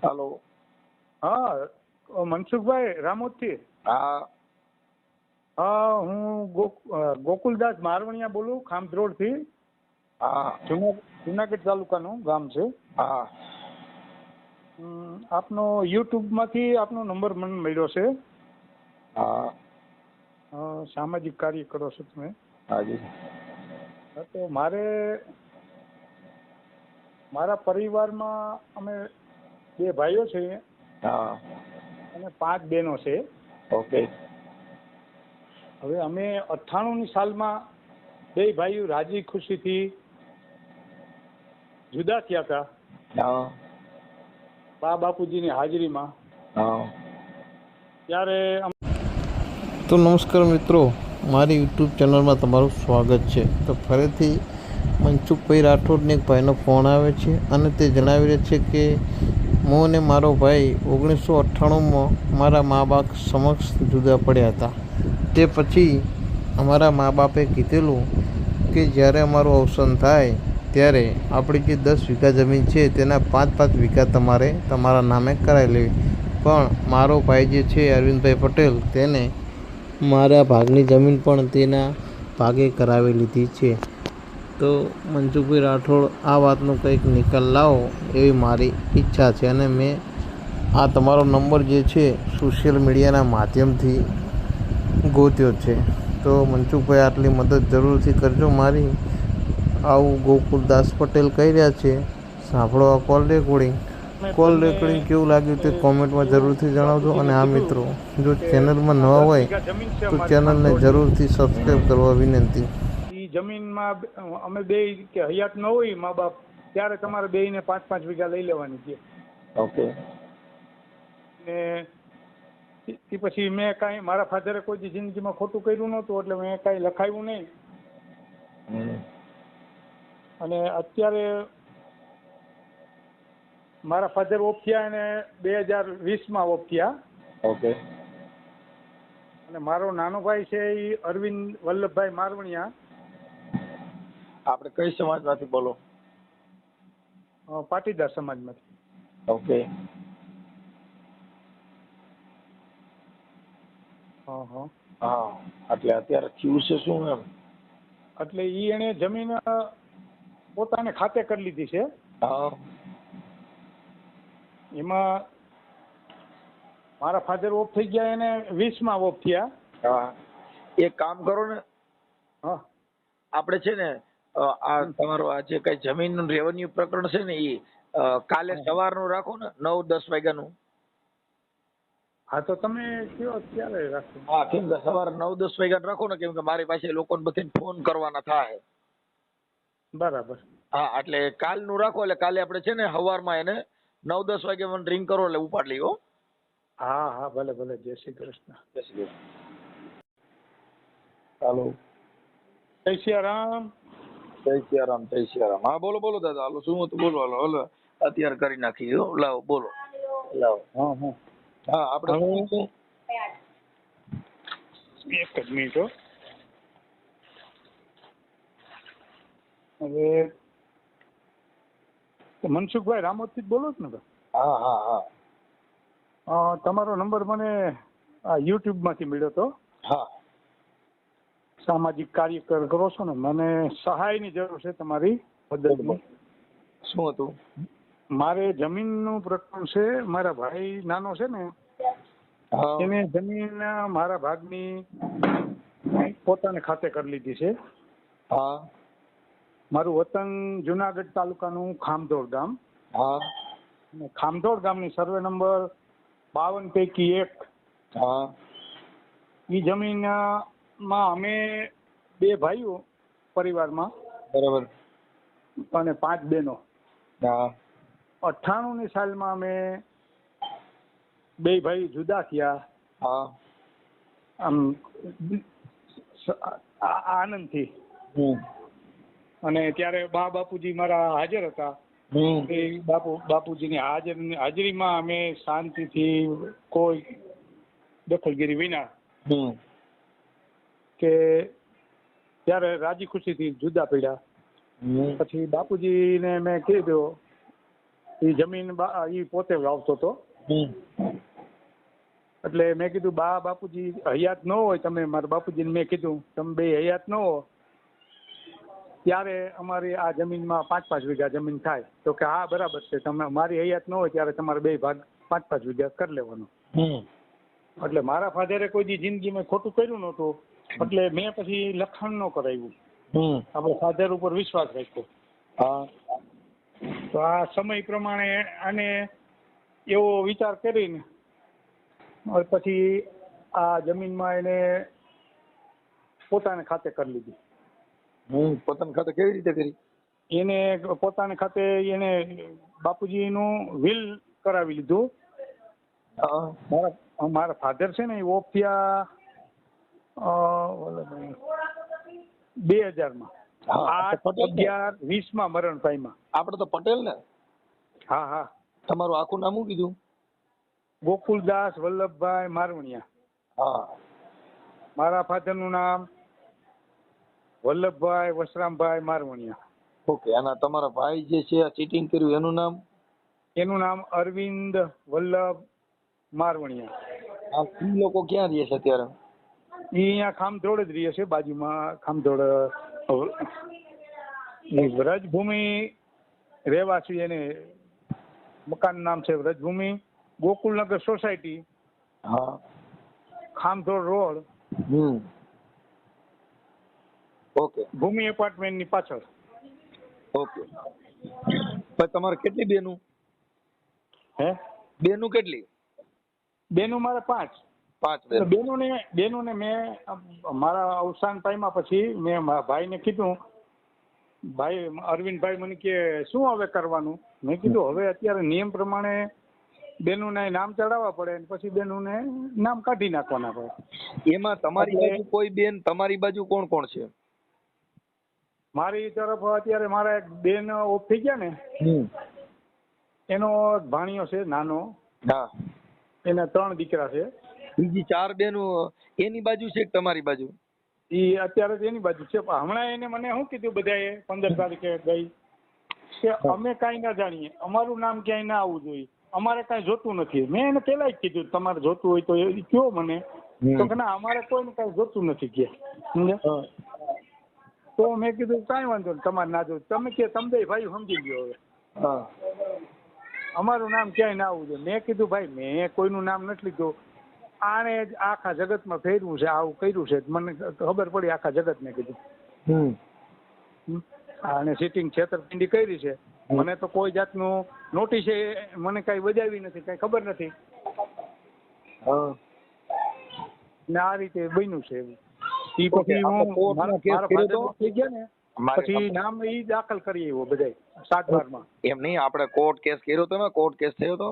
હાલો. હા, મનસુખભાઈ રામોદથી. હા. હા, હું ગોકુલદાસ મારવણિયા બોલું, ખામધ્રોડથી. હા. જુનાગઢ તાલુકાનું ગામ છે. હા. આપનો યુટ્યુબમાંથી આપનો નંબર મને મળ્યો છે. હા. સામાજિક કાર્ય કરો છો તમે? હાજી. હા, તો મારા પરિવારમાં અમે 2 ભાઈઓ છે. હા. અને 5 બહેનો છે. ઓકે. હવે અમે 98ની સાલમાં 2 ભાઈઓ રાજી ખુશીથી જુદા થયા હતા. હા. બા બાપુજીની હાજરીમાં. હા. તો નમસ્કાર મિત્રો, મારી યુટ્યુબ ચેનલમાં તમારું સ્વાગત છે. તો ફરીથી મનસુખભાઈ રાઠોડને એક ભાઈનો ફોન આવે છે અને તે જણાવી રહ્યા છે કે હું અને મારો ભાઈ 1998માં મારા મા બાપ સમક્ષ જુદા પડ્યા હતા. તે પછી અમારા મા બાપે કીધેલું કે જ્યારે અમારું અવસાન થાય ત્યારે આપણી જે 10 વીઘા જમીન છે તેના 5-5 વીઘા તમારે તમારા નામે કરાવી લેવી. પણ મારો ભાઈ જે છે અરવિંદભાઈ પટેલ, તેને મારા ભાગની જમીન પણ તેના ભાગે કરાવી લીધી છે. તો મનસુખભાઈ રાઠોડ, આ વાતનો કંઈક નિકાલ લાવો એવી મારી ઈચ્છા છે. અને મેં આ તમારો નંબર જે છે સોશિયલ મીડિયાના માધ્યમથી ગોત્યો છે. તો મનસુખભાઈ, આટલી મદદ જરૂરથી કરજો મારી. આવું ગોકુલદાસ પટેલ કહી રહ્યા છે. સાંભળો આ કોલ રેકોર્ડિંગ કેવું લાગ્યું તે કોમેન્ટમાં જરૂરથી જણાવજો. અને આ મિત્રો, જો ચેનલમાં નવા હોય તો ચેનલને જરૂરથી સબસ્ક્રાઈબ કરવા વિનંતી. એ જમીનમાં અમે 2 કે હયાત ન હોય મા બાપ, ત્યારે તમારે 2ને 5-5 વીઘા લઈ લેવાની છે. ઓકે. ને એ પછી મેં કાંઈ, મારા ફાધરે કોઈ દી જિંદગીમાં ખોટું કર્યું નહોતું, એટલે મેં કાંઈ લખાવ્યું નહીં. અને અત્યારે મારા ફાધર ઓફ થયા અને 2020માં ઓફ થયા. ઓકે. અને મારો નાનો ભાઈ છે એ અરવિંદ વલ્લભભાઈ મારવણિયા. આપણે કઈ સમાજમાંથી બોલો? પાટીદાર સમાજમાંથી. ઓકે. હા. એટલે અત્યારે થયું છે શું એમ? એટલે એને જમીન પોતાને ખાતે કરી લીધી છે. હા. એમાં મારા ફાધર ઓફ થઈ ગયા, એને 20માં ઓફ થયા. હા. એક કામ કરો ને, હા. આપણે છે ને આ તમારું આ જે કઈ જમીનનું રેવન્યુ પ્રકરણ છે ને, એ કાલે સવારનું રાખો ને, 9-10 વાગ્યાનું. હા, તો તમે કયો ત્યારે રાખો. હા, કેમ કે સવારે 9-10 વાગ્યાનું રાખો ને, કેમ કે મારી પાસે લોકોને બધાને ફોન કરવાના થાય. બરાબર. હા, એટલે કાલનું રાખો. એટલે કાલે આપણે છે ને સવારમાં એને 9-10 વાગે મને રિંગ કરો એટલે ઉપાડ લઈ. હો. હા, ભલે. જય શ્રી કૃષ્ણ. જય શ્રી કૃષ્ણ. હાલો. જય સિયારામ. જય સિયારામ. હા, બોલો દાદા. હાલો, શું હતું બોલો. હાલો અત્યારે કરી નાખી. લાવો બોલો. લાવો. હા, આપણે એક જ મિનિટ. હવે મનસુખભાઈ રામોદથી જ બોલો છો ને? હા. તમારો નંબર મને યુટ્યુબમાંથી મળ્યો હતો. હા. સામાજિક કાર્ય કરો છો ને, મને સહાયની જરૂર છે, તમારી મદદની. શું હતું? મારે જમીનનું પ્રકરણ છે. મારા ભાઈ નાનો છે ને, એને જમીન મારા ભાગની પોતાને ખાતે કરી લીધી છે. હા. મારું વતન જુનાગઢ તાલુકાનું ખામધોડ ગામ. હા. ખામધોડ ગામની સર્વે નંબર 52 પૈકી 1. હા. એ જમીનમાં અમે 2 ભાઈઓ પરિવારમાં. બરાબર. અને 5 બહેનો. હા. 98ની સાલમાં અમે 2 ભાઈ જુદા થયા. હા. આમ આનંદથી. અને ત્યારે બા બાપુજી મારા હાજર હતા. એ બાપુજીની હાજરીમાં અમે શાંતિથી, કોઈ દખલગીરી વિના, કે ત્યારે રાજી ખુશીથી જુદા પડ્યા. પછી બાપુજીને મેં કીધું એ જમીન એ પોતે વાવતો હતો. એટલે મેં કીધું બાપુજી હયાત ન હોય, તમે મારા બાપુજીને મેં કીધું તમે બે હયાત ન હો ત્યારે અમારી આ જમીનમાં 5-5 વીઘા જમીન થાય. તો કે હા બરાબર છે, તમે મારી હયાત ન હોય ત્યારે તમારે 2 ભાગ 5-5 વીઘા કરી લેવાનો. એટલે મારા ફાધરે કોઈ દી જિંદગીમાં ખોટું કર્યું નહોતું, એટલે મેં પછી લખાણ ન કરાવ્યું. આપણે ફાધર ઉપર વિશ્વાસ રાખ્યો. હા. તો આ સમય પ્રમાણે આને એવો વિચાર કરીને પછી આ જમીનમાં એને પોતાને ખાતે કરી લીધી. પોતાના ખાતે કેવી રીતે કરી? એને પોતાને ખાતે એને બાપુજીનું વિલ કરાવી લીધું. મારા ફાધર છે ને એ ઓફ થયા 2000 માં. 8/11/20 મરણ પામ્યા. આપણે તો પટેલ ને? હા હા. તમારું આખું નામ શું કીધું? ગોકુલદાસ વલ્લભભાઈ મારવણિયા. હા. મારા ફાધરનું નામ વલ્લભભાઈ વસરામભાઈ મારવણિયા. ઓકે. અને તમારા ભાઈ જે છે ચીટિંગ કર્યું એનું નામ? એનું નામ અરવિંદ વલ્લભ મારવણિયા. આ લોકો ક્યાં રહે છે અત્યારે? એ અહીંયા ખામધોડ જ રહે છે, બાજુમાં ખામધોડ. વ્રજભૂમિ રહેવાસી, એને મકાન નામ છે વ્રજભૂમિ, ગોકુલનગર સોસાયટી. હા. ખામધોડ રોડ. ઓકે. ભૂમિ એપાર્ટમેન્ટ ની પાછળ. ઓકે. પછી તમારે કેટલી બેનું? હે? બેનું કેટલી? બેનું મારે 5. 5 બેનોને મેં મારા અવસાન પામ્યા પછી મેં મારા ભાઈને કીધું, ભાઈ અરવિંદભાઈ મને કે શું હવે કરવાનું? મેં કીધું હવે અત્યારે નિયમ પ્રમાણે બેનોને નામ ચડાવવા પડે, પછી બેનોને નામ કાઢી નાખવાના પડે. એમાં તમારી બાજુ કોઈ બેન, તમારી બાજુ કોણ કોણ છે? મારી તરફ અત્યારે મારા એક બેન ઓફ થઈ ગયા ને, એનો ભાણિયો છે નાનો. હા. એના 3 દીકરા છે. બીજી 4 બેનો એની બાજુ છે કે તમારી બાજુ? એ અત્યારે એની બાજુ છે. હમણાં એને મને શું કીધું બધાએ 15 તારીખે ગઈ કે અમે કાંઈ ના જાણીએ, અમારું નામ ક્યાંય ના આવવું જોઈએ, અમારે કાંઈ જોતું નથી. મેં એને પેલા જ કીધું તમારે જોતું હોય તો એ કયો મને. તો કે ના અમારે કોઈને કાંઈ જોતું નથી કે. તો મેં કીધું કાંઈ વાંધો નહીં, તમારે ના જોતું, તમે કે તમે બે ભાઈ સમજી ગયો હવે. અમારું નામ ક્યાંય ના આવવું જોઈએ. મેં કીધું ભાઈ મેં કોઈનું નામ નથી લીધું, આને જ આખા જગતમાં ફેરવું છે, આવું કર્યું છે, મને ખબર પડી આખા જગતને. કીધું આને સિટિંગ છેતરપિંડી કરી છે, મને તો કોઈ જાતનું નોટિસ મને કઈ બજાવી નથી, કઈ ખબર નથી. ને આ રીતે બન્યું છે. ઈ પછી હું મારા ફાધર થઈ ગયા ને પછી નામ ઈ દાખલ કરી આવ્યો બધાય 7/12 માં. એમ નહીં, આપણે કોર્ટ કેસ કર્યો તો ને? કોર્ટ કેસ થયો તો?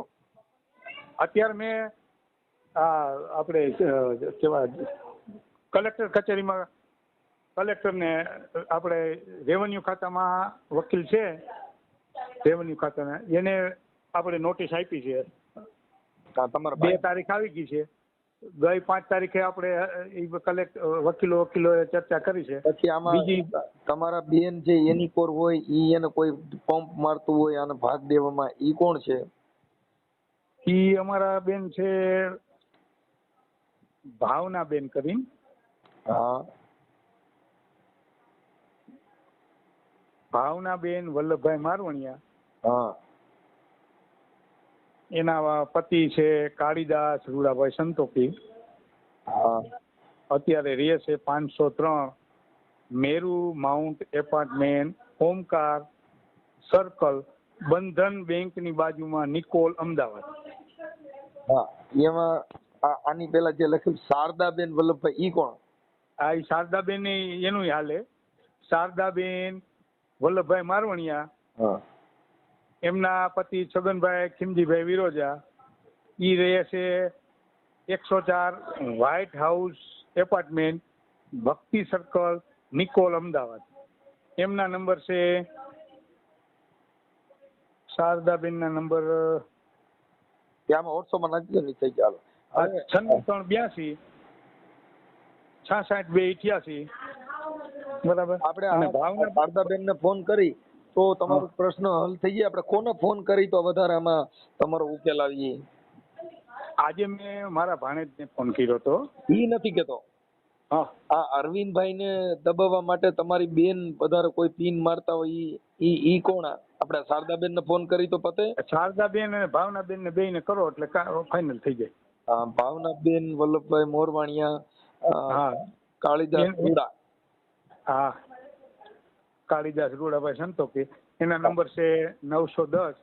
અત્યારે મેં આપણે કેવા કલેક્ટર કચેરીમાં કલેક્ટરને આપણે રેવન્યુ ખાતામાં વકીલ છે રેવન્યુ ખાતાના, એને આપણે નોટિસ આપી છે. 2 તારીખ આવી ગઈ છે. ગઈ 5 તારીખે આપણે વકીલોએ ચર્ચા કરી છે. પછી આમાં બીજી તમારા બેન જે એની કોર હોય ઈ એને કોઈ પંપ મારતું હોય અને ભાગ દેવામાં, ઈ કોણ છે? ઈ અમારા બેન છે ભાવના બેન કરીને. હા. ભાવના બેન વલ્લભભાઈ મારવણિયા. હા. એના પતિ છે કાળીદાસ રૂડાભાઈ સંતોકી. હા. અત્યારે રહે છે 503 Meru mount apartment, Omkar circle, બંધન બેંક ની બાજુમાં, નિકોલ, અમદાવાદ. હા. એમાં આની પેલા જે લખ્યું શારદાબેન વલ્લભભાઈ, ઈ કોણ? આ શારદાબેન એનું હાલે. શારદાબેન વલ્લભભાઈ મારવણિયા. હા. એમના પતિ છગનભાઈ ખીમજીભાઈ વિરોજા. ઈ રહે છે 104 વ્હાઇટ હાઉસ એપાર્ટમેન્ટ, ભક્તિ સર્કલ, નિકોલ, અમદાવાદ. એમના નંબર છે શારદાબેનના નંબર આમાં WhatsApp માં નાખી દો નીચે. ચાલો. 96 82 66 288. બરાબર. આપણે શારદાબેન ને ફોન કરી તો તમારો પ્રશ્ન હલ થઈ જાય. આપણે કોને ફોન કરી તો વધારે આમાં તમારો ઉકેલ આવીએ? આજે મેં મારા ભાણેજને ફોન કર્યો હતો. ઈ નથી કેતો. હા, આ અરવિંદભાઈ ને દબાવવા માટે તમારી બેન વધારે કોઈ પિન મારતા હોય ઈ કોણ? આપણે શારદાબેન ને ફોન કરી તો પતે? શારદાબેન અને ભાવનાબેન ને બેયને કરો એટલે ફાઇનલ થઈ જાય. ભાવનાબેન વલ્લભભાઈ મોરવાણિયા, હા, કાળીદાસ રૂડા. હા, કાળીદાસ રૂડાભાઈ સંતોકી. એના નંબર છે 910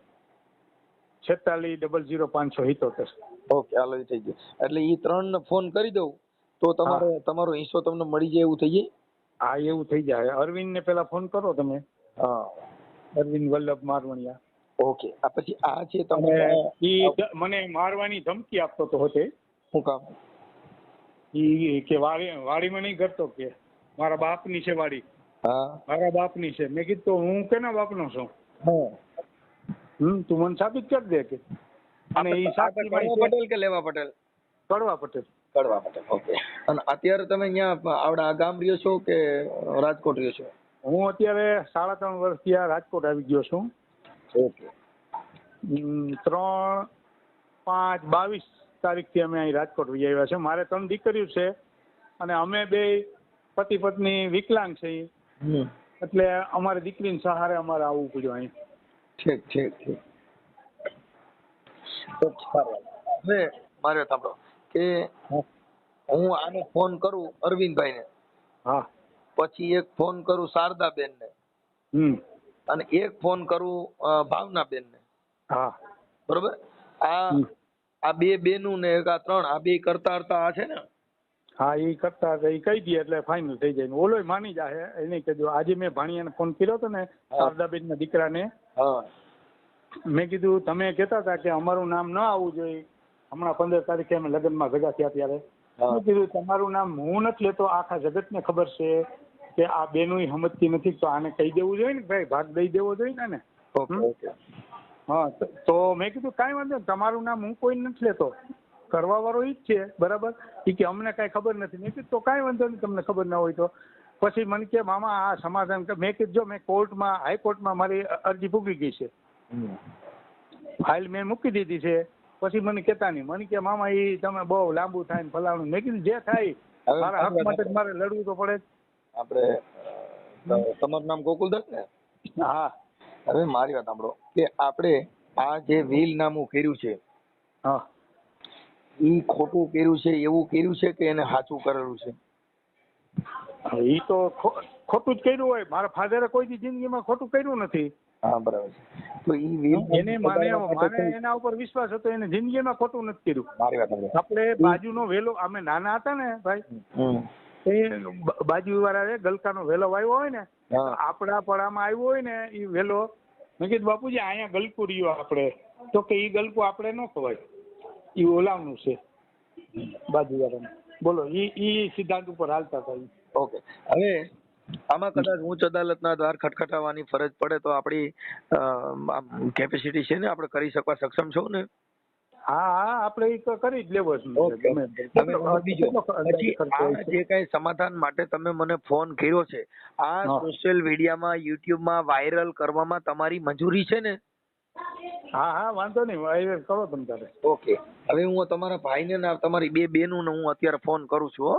46 00 577. ઓકે, હાલો, એ થઈ ગયું. એટલે ઈ 3 ને ફોન કરી દઉં તો તમારો હિસ્સો તમને મળી જાય એવું થઈ જાય? હા, એવું થઈ જાય. અરવિંદ ને પેલા ફોન કરો તમે. હા, અરવિંદ વલ્લભ મારવણિયા. ઓકે. આ પછી આ છે તમે તમે ઈ મને મારવાની ધમકી આપતો તો હોતે. શું કામ? ઈ કે વાડીમાં નહીં કરતો, કે મારા બાપની છે વાડી. હા, મારા બાપની છે. મેં કીધું તો હું કેના બાપનો છું? હા. તું મને સાબિત કરી દે કે. અને ઈ સાચી કડવા પટેલ કે લેવા પટેલ? કડવા પટેલ. કડવા પટેલ, ઓકે. અને અત્યારે તમે અહીંયા આવડા આ ગામ રહ્યો છો કે રાજકોટ રહ્યો છો? હું અત્યારે 3.5 વર્ષથી આ રાજકોટ આવી ગયો છું. ઓકે. 3/5/22 તારીખથી અમે અહીં રાજકોટ વહી આવ્યા છે. મારે 3 દીકરીઓ છે અને અમે બે પતિ પત્ની વિકલાંગ છે. એટલે અમારી દીકરીને સહારે અમારે આવવું પડ્યું અહીં. ઠીક ઠીક ઠીક. તો સારું. હવે મારે સાંભળો કે હું આને ફોન કરું અરવિંદભાઈને, હા, પછી એક ફોન કરું શારદાબેનને, અને એક ફોન કરું ભાવનાબેનને. હા, બરોબર? આ બે બેનું ને એક આ 3 આ બે કરતા આ છે ને? હા, એ કરતા એ કહી દે એટલે ફાઇનલ થઈ જાય. ઓલોય માની જાય. એને કીધું. આજે મેં ભાણિયાને ફોન કર્યો હતો ને, શારદાબેનના દીકરાને. હા, મેં કીધું તમે કહેતા હતા કે અમારું નામ ન આવવું જોઈએ. હમણાં 15 તારીખે અમે લગ્નમાં ભેગા થયા ત્યારે મેં કીધું તમારું નામ હું નથી લેતો, આખા જગતને ખબર છે કે આ બેનું સમજતી નથી, તો આને કહી દેવું જોઈએ ને ભાઈ, ભાગ દઈ દેવો જોઈએ ને. હા, તો મેં કીધું કાંઈ વાંધો નહીં, તમારું નામ હું કોઈ નથી લેતો, કરવા વાળો ઈ જ છે, બરાબર? એ કે અમને કાંઈ ખબર નથી. મેં કીધું તો કાંઈ વાંધો નહીં, તમને ખબર ના હોય તો. પછી મને કે મામા આ સમાધાન. મેં કીધું જો મેં કોર્ટમાં, હાઈકોર્ટમાં મારી અરજી પૂગી ગઈ છે, ફાઇલ મેં મૂકી દીધી છે. પછી મને કહેતા નહીં. મને કે મામા એ તમે બહુ લાંબુ થાય ને ફલાણું. મેં કીધું જે થાય મારા હક માટે જ મારે લડવું તો પડે જ. આપણે તમારું નામ ગોકુલદાસ ને? હા. હવે મારી વાત સાંભળો કે આપણે આ જે વીલ નામું કર્યું છે, હા, ઈ ખોટું કર્યું છે એવું કર્યું છે કે એને સાચું કરેલું છે? એ તો ખોટું જ કર્યું હોય. મારા ફાધરે કોઈ દી જિંદગીમાં ખોટું કર્યું નથી. હા, બરાબર છે. તો ઈ વીલ એને મને એના ઉપર વિશ્વાસ હતો. એને જિંદગીમાં ખોટું નથી કર્યું. મારી વાત સાંભળો. આપણે બાજુનો વેલો, અમે નાના હતા ને ભાઈ, એ બાજુ વાળા ગલકાનો વેલો આવ્યો હોય ને, આપણા પડામાં આવ્યો હોય ને એ વેલો, મેં કીધું બાપુજી અહીંયા ગલકું રહ્યું આપણે, તો કે એ ગલકું આપણે ન ખવાય, એ ઓલાવનું છે બાજુ વાળાનું. બોલો, ઈ સિદ્ધાંત ઉપર હાલતા હતા. ઓકે. હવે આમાં કદાચ ઉચ્ચ અદાલતના દ્વાર ખટખટાવવાની ફરજ પડે તો આપણી કેપેસિટી છે ને, આપણે કરી શકવા સક્ષમ છો ને? હા, હા, આપણે એ તો કરી જ લેવો છે. પછી આ જે કઈ સમાધાન માટે તમે મને ફોન કર્યો છે, આ સોશિયલ મીડિયામાં, યુટ્યુબમાં વાયરલ કરવામાં તમારી મંજૂરી છે ને? હા, હા, વાંધો નહીં, વાયરલ કરો તમે તારે. ઓકે. હવે હું તમારા ભાઈને ને તમારી બે બેનું ને હું અત્યારે ફોન કરું છું.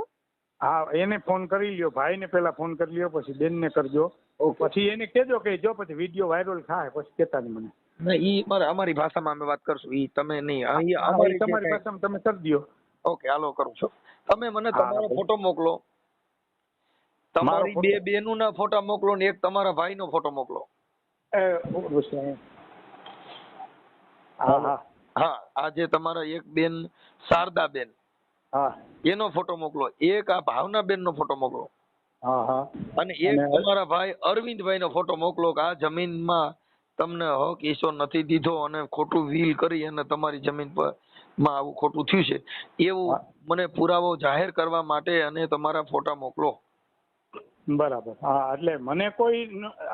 હા, એને ફોન કરી લ્યો, ભાઈને પેલા ફોન કરી લ્યો, પછી બેનને કરજો. પછી એને કહેજો કે જો પછી વિડીયો વાયરલ થાય પછી કહેતા નહીં મને. ના, ઈ અમારી ભાષામાં અમે વાત કરશું, ઈ તમે નહીં. તમારી ભાષામાં તમે કરી દો. ઓકે, હાલો, કરું છું. તમે મને તમારો ફોટો મોકલો, તમારી બે બેનું ના ફોટા મોકલો ને એક તમારા ભાઈ નો ફોટો મોકલો. હા, આ જે તમારા એક બેન શારદાબેન, હા, એનો ફોટો મોકલો. એક આ ભાવનાબેન નો ફોટો મોકલો. હા, હા. અને એક તમારા ભાઈ અરવિંદભાઈ નો ફોટો મોકલો કે આ જમીનમાં તમને હક ઈશ્વર નથી દીધો અને ખોટું વીલ કરી અને તમારી જમીન પર માં આવું ખોટું થયું છે, એવું મને પુરાવો જાહેર કરવા માટે અને તમારા ફોટા મોકલો. બરાબર. હા, એટલે મને કોઈ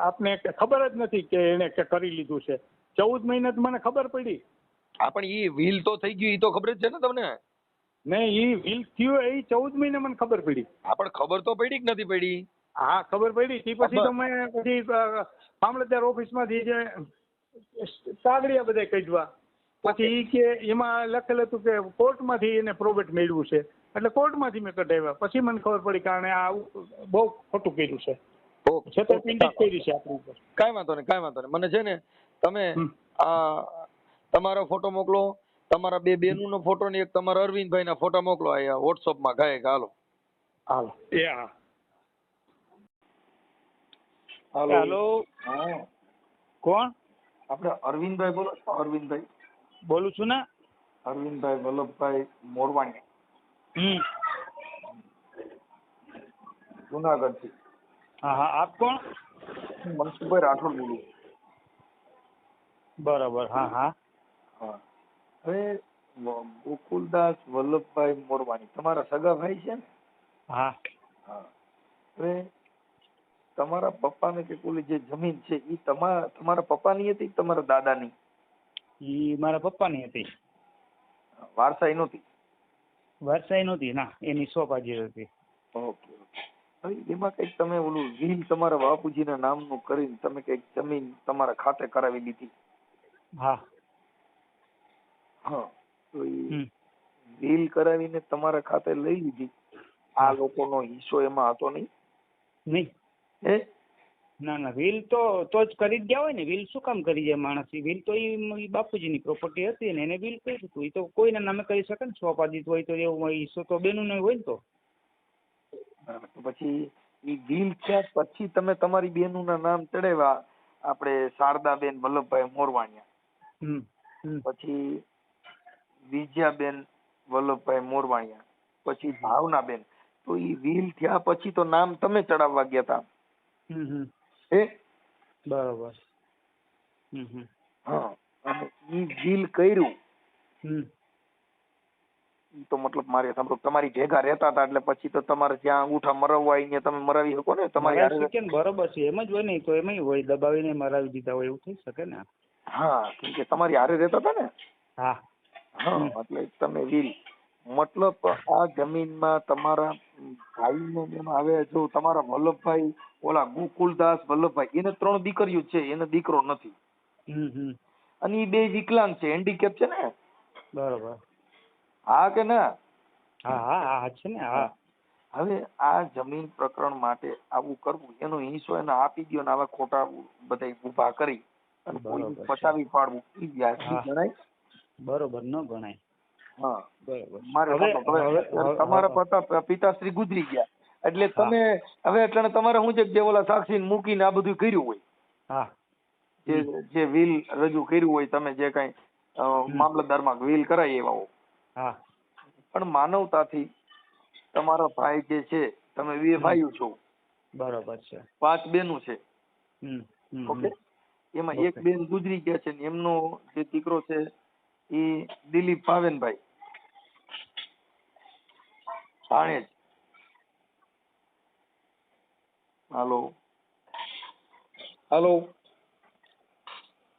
આપને ખબર જ નથી કે એને કરી લીધું છે. 14 મહિને મને ખબર પડી. હા, પણ ઈ વીલ તો થઈ ગયું, ઈ તો ખબર જ છે ને તમને? નહીં, ઈ વીલ થયું એ 14 મહિને મને ખબર પડી. હા, પણ ખબર તો પડી કે નથી પડી? હા ખબર પડી. તે પછી તમે પછી મામલતદાર ઓફિસમાંથી જે કાગળિયા બધા કાઢવા, પછી ઈ કે એમાં લખેલું હતું કે કોર્ટમાંથી એને પ્રોબેટ મેળવ્યું છે, એટલે કોર્ટમાંથી મેં કઢાવ્યા. પછી મને ખબર પડી કારણ આ બહુ ખોટું કર્યું છે, છેતરપિંડી કરી છે આપણી ઉપર. કાંઈ વાંધો નહીં. મને છે ને તમે આ તમારો ફોટો મોકલો, તમારા બે બેનનો ફોટો ને એક તમારા અરવિંદભાઈના ફોટા મોકલો આ વોટ્સઅપમાં. હાલો એ હા. હાલો. હા કોણ? આપણે અરવિંદભાઈ બોલો છો? અરવિંદભાઈ બોલું છું ને. અરવિંદભાઈ વલ્લભભાઈ મોરવાણી, જુનાગઢથી. હા હા. આપ કોણ? મનસુખભાઈ રાઠોડ બોલું. બરાબર. હા હા. હા. હવે ગોકુલદાસ વલ્લભભાઈ મોરવાણી તમારા સગા ભાઈ છે ને? હા હા. હવે તમારા પપ્પાને કે ઓલી જે જમીન છે એ તમારા પપ્પાની હતી કે તમારા દાદાની? ઈ મારા પપ્પાની હતી. વારસાઈ નહોતી? વારસાઈ નહોતી ના, એની સોપાજી હતી. ઓકે. હવે એમાં કઈક તમે ઓલું વીલ તમારા બાપુજીના નામનું કરીને તમે કઈક જમીન તમારા ખાતે કરાવી લીધી? હા હા. તો એ વીલ કરાવીને તમારા ખાતે લઈ લીધી, આ લોકોનો હિસ્સો એમાં હતો નહીં? નહીં. હે? ના ના, વીલ તો જ કરી જ ગયા હોય ને. વીલ શું કામ કરી જાય માણસ? વીલ તો એ બાપુજીની પ્રોપર્ટી હતી ને, એને વીલ કર્યું હતું. એ તો કોઈના નામે કરી શકે ને, સ્વપાદિત હોય તો એવું હિસ્સો તો બેનું નહીં હોય ને. તો પછી એ વીલ થયા પછી તમે તમારી બેનુંના નામ ચડાવ્યા, આપણે શારદાબેન વલ્લભભાઈ મોરવાણિયા, પછી વિજયાબેન વલ્લભભાઈ મોરવાણિયા, પછી ભાવનાબેન. તો એ વીલ થયા પછી તો નામ તમે ચડાવવા ગયા હતા. હે? બરોબર. હા. અને ઈ વીલ કર્યું તો મતલબ મારે સાંભળો તમારી ભેગા રહેતા હતા એટલે પછી તો તમારે જ્યાં અંગૂઠા મરવવા હોય તમે મરાવી શકો ને તમારી. બરોબર છે, એમ જ હોય ને. તો એમ હોય, દબાવીને મરાવી દીધા હોય એવું થઈ શકે ને. હા, કેમ કે તમારી હારે રહેતા હતા ને. હા હા. એટલે તમે વીલ મતલબ આ જમીનમાં તમારા ભાઈને હવે જો તમારા વલ્લભભાઈ ઓલા ગોકુલદાસ વલ્લભભાઈ એને 3 દીકરીઓ છે, એને દીકરો નથી. અને એ 2 વિકલાંગ છે, હેન્ડીકેપ છે ને. બરોબર. હા કે ના? હા હા હા છે ને. હા. હવે આ જમીન પ્રકરણ માટે આવું કરવું, એનો હિસ્સો એને આપી દો ને આવા ખોટા બધા ઉભા કરી અને કોઈ પચાવી પાડવું એ વ્યાજબી ગણાય? બરોબર ન ગણાય. હા બરોબર. મારે તમારા પિતાશ્રી ગુજરી ગયા એટલે તમે હવે એટલે તમારે શું છે જે ઓલા સાક્ષી મૂકીને આ બધું કર્યું હોય, હા, જે વીલ રજૂ કર્યું હોય, તમે જે કઈ મામલતદારમાં વીલ કરાવી એવા હો, હા, પણ માનવતાથી તમારા ભાઈ જે છે, તમે 2 ભાઈઓ છો, બરોબર છે, 5 બેનું છે, ઓકે, એમાં એક બેન ગુજરી ગયા છે ને એમનો જે દીકરો છે એ દિલીપ ભાવેનભાઈ ભાણેજ. હાલો હાલો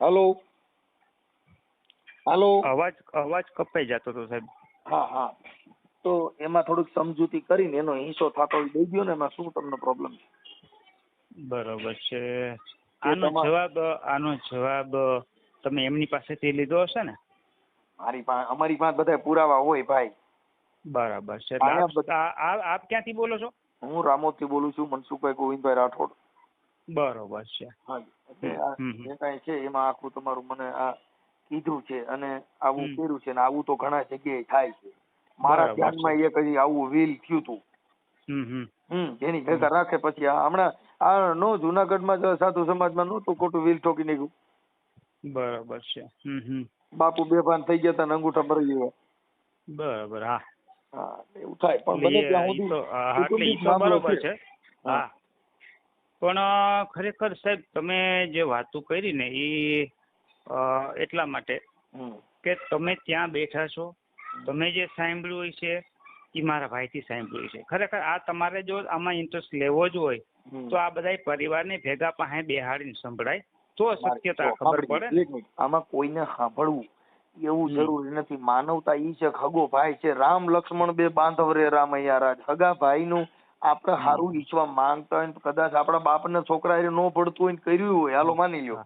હાલો હાલો. અવાજ કપાઈ જતો હતો સાહેબ. હા હા. તો એમાં થોડુંક સમજૂતી કરીને એનો હિસ્સો થતો હોય દઈ દો ને, એમાં શું તમને પ્રોબ્લેમ છે? બરોબર છે. આનો જવાબ તમે એમની પાસેથી લીધો હશે ને? અમારી પાસે બધા પુરાવા હોય ભાઈ. બરાબર છે. આપ ક્યાંથી બોલો છો? હું રામોદ થી બોલું છું, મનસુખભાઈ ગોવિંદભાઈ રાઠોડ. બરોબર છે. હા, જે કઈ છે એમાં આખું તમારું મને આ કીધું છે અને આવું કર્યું છે, ને આવું તો ઘણા જગ્યાએ થાય છે. મારા ધ્યાનમાં એક હજી આવું વીલ થયું હતું, જેની ભેગા રાખે પછી હમણાં આ નો જુનાગઢમાં સાધુ સમાજમાં નહોતું ખોટું વીલ ઠોકી નાખ્યું. બરાબર છે. બાપુ બેભાન થઈ ગયા હતા ને અંગૂઠા મરી ગયા. બરાબર. હા હા, એવું થાય. પણ બને ત્યાં સુધી બરોબર છે. હા, પણ ખરેખર સાહેબ તમે જે વાતો કરી ને એ એટલા માટે કે તમે ત્યાં બેઠા છો, તમે જે સાંભળ્યું છે એ મારા ભાઈથી સાંભળ્યું છે. ખરેખર આ તમારે જો આમાં ઇન્ટરેસ્ટ લેવો જ હોય તો આ બધા પરિવારને ભેગા પાસે બેહાડીને સંભળાય તો સત્યતા ખબર પડે. આમાં કોઈને સાંભળવું એવું જરૂરી નથી. માનવતા ઈ છે, હગો ભાઈ છે, રામ લક્ષ્મણ 2 બાંધવ રે રામૈયા રાજ. હગા ભાઈ નું આપણે સારું ઈચ્છવા માંગતા હોય ને કદાચ આપણા બાપના છોકરા એ ન પડતું હોય ને કર્યું હોય, હાલો માની લ્યો,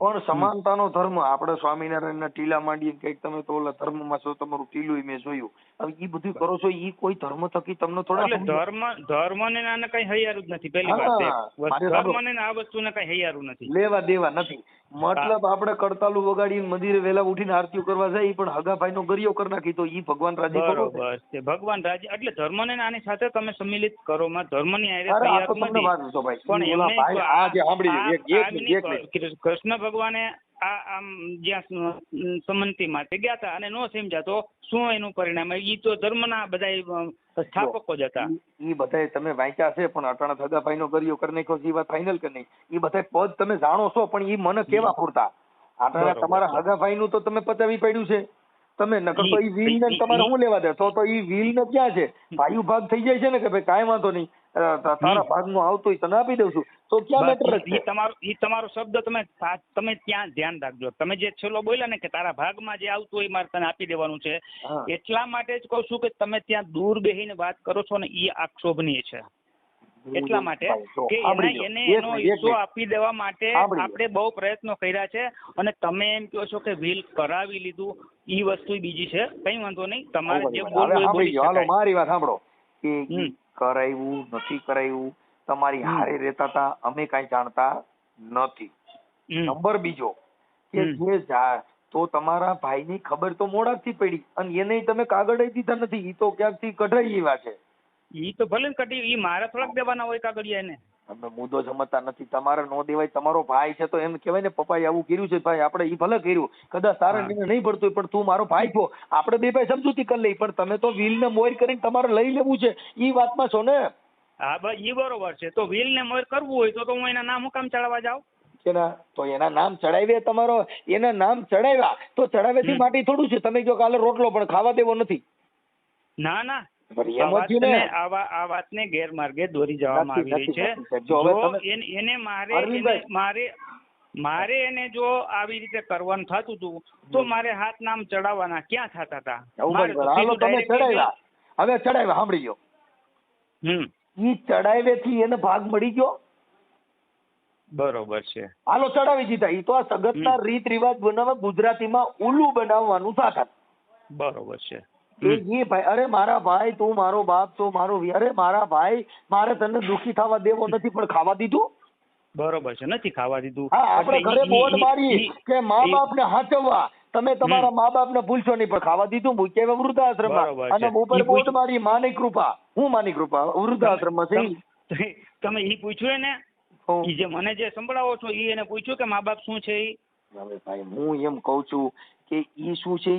પણ સમાનતાનો ધર્મ આપણે સ્વામિનારાયણના ટીલા માંડીએ કઈક તમે તો ઓલા ધર્મમાં છો, તમારું ટીલું મેં જોયું. હવે એ બધું કરો છો, એ કોઈ ધર્મ થકી તમને થોડા ધર્મ ને આને કઈ હૈયારું જ નથી. પહેલી વાત ધર્મ ને આ વસ્તુને કઈ હૈયારું નથી, લેવા દેવા નથી. મતલબ આપણે કડતાલું વગાડીને મંદિરે વેલા ઉઠીને આરતીઓ કરવા જાય પણ હગાભાઈ નો ગરિયો કરી નાખી તો ઈ ભગવાન રાજી કરો. બરોબર છે, ભગવાન રાજી. એટલે ધર્મ ને આની સાથે તમે સમિલિત કરો માં ધર્મ ની કૃષ્ણ ભગવાને આમ જ્યાં સંમતિ માટે ગયા હતા અને નો સમજ્યા તો શું એનું પરિણામ? ઈ તો ધર્મના બધા સ્થાપકો જ હતા. ઈ બધા તમે વાંચ્યા છે પણ અટાણા હગાભાઈ નો ગરિયો કરી નાખ્યો છે, ઈ વાત ફાઇનલ કરી નહીં. ઈ બધા પદ તમે જાણો છો પણ ઈ મને કેવા પૂરતા. અટાણા તમારા હગાભાઈ નું તો તમે પતાવી પડ્યું છે, તમે નકર તો ઈ વીલ ને તમારે શું લેવા દે? તો ઈ વીલ ને ક્યાં છે? ભાઈ ભાગ થઈ જાય છે ને કે ભાઈ કાંઈ વાંધો નહીં, તારા ભાગ નું આવતું હોય તને આપી દઉં છું, તો ક્યાં મેટર છે? તમારો શબ્દ તમે ત્યાં ધ્યાન રાખજો. તમે જે છેલ્લો બોલ્યા ને કે તારા ભાગમાં જે આવતું હોય મારે તને આપી દેવાનું છે, એટલા માટે જ કહું છું કે તમે ત્યાં દૂર બેહીને વાત કરો છો ને એ આક્ષોભનીય છે. એટલા માટે કે એને એનો હિસ્સો આપી દેવા માટે આપણે બહુ પ્રયત્નો કર્યા છે અને તમે એમ કહો છો કે વીલ કરાવી લીધું, ઈ વસ્તુ બીજી છે. કઈ વાંધો નહીં, તમારે જે બોલવું બોલી શકાય. મારી વાત સાંભળો કે કરાવ્યું નથી કરાવ્યું, તમારી હારે રહેતા હતા, અમે કઈ જાણતા નથી. નંબર બીજો કે જે તો તમારા ભાઈની ખબર તો મોડાથી પડી અને એને તમે કાગળ દીધા નથી, ઈ તો ક્યાંકથી કઢાઈ એવા છે. ઈ તો ભલે કઢી, ઈ મારે થોડાક દેવાના હોય કાગળિયા એને. તમે મુદ્દો સમજતા નથી. તમારે નો દેવાય, તમારો ભાઈ છે તો એમ કહેવાય ને પપ્પાએ આવું કર્યું છે ભાઈ, આપણે ઈ ભલે કર્યું, કદાચ તારે નહીં પડતું પણ તું મારો ભાઈ છો, આપણે બે ભાઈ સમજૂતી કરી લઈ, પણ તમે તો વ્હીલ ને મોર કરીને તમારે લઈ લેવું છે, ઈ વાતમાં છો ને? હા બસ ઈ બરોબર છે. તો વ્હીલ ને મોર કરવું હોય તો હું એના નામ હું કામ ચડાવવા જાઉં? તો એના નામ ચડાવ્યા, તમારો એના નામ ચડાવ્યા તો ચડાવ્યાથી માટે થોડું છે. તમે જો કાલે રોટલો પણ ખાવા દેવો નથી. ના ના, આ વાતને ગેરમાર્ગે દોરી જવામાં આવી રહી છે. જો એને મારે એને જો આવી રીતે કરવાનું થતું હતું તો મારે હાથ નામ ચડાવવાના ક્યાં થતા હતા? તમે ચડાવ્યા, હવે ચડાવ્યા, સાંભળી ગયો, ઈ ચડાવેથી એને ભાગ મળી ગયો. બરોબર છે, હાલો ચડાવી દીધા. ઈ તો આ સગતના રીત રિવાજ બનાવવા ગુજરાતીમાં ઉલ્લુ બનાવવાનું સાધન. બરોબર છે. ભાઈ, અરે મારા ભાઈ, તું મારો બાપ છો, મારો અરે મારા ભાઈ, મારે તને દુખી થવા દેવો નથી પણ ખાવા દીધું. બરોબર છે, નથી ખાવા દીધું. હા, આપણે ઘરે બોર્ડ મારી કે મા બાપ ને હાચવવા, તમે તમારા મા બાપ ને ભૂલશો નહીં, પણ ખાવા દીધું મૂક્યા વૃદ્ધાશ્રમમાં અને ઉપર બોર્ડ મારી માની કૃપા. હું માની કૃપા વૃદ્ધાશ્રમમાં છે. તમે ઈ પૂછ્યું ને, ઈ જે મને જે સંભળાવો છો ઈ એને પૂછ્યું કે મા બાપ શું છે? હવે ભાઈ હું એમ કઉ છું કે ઈ શું છે,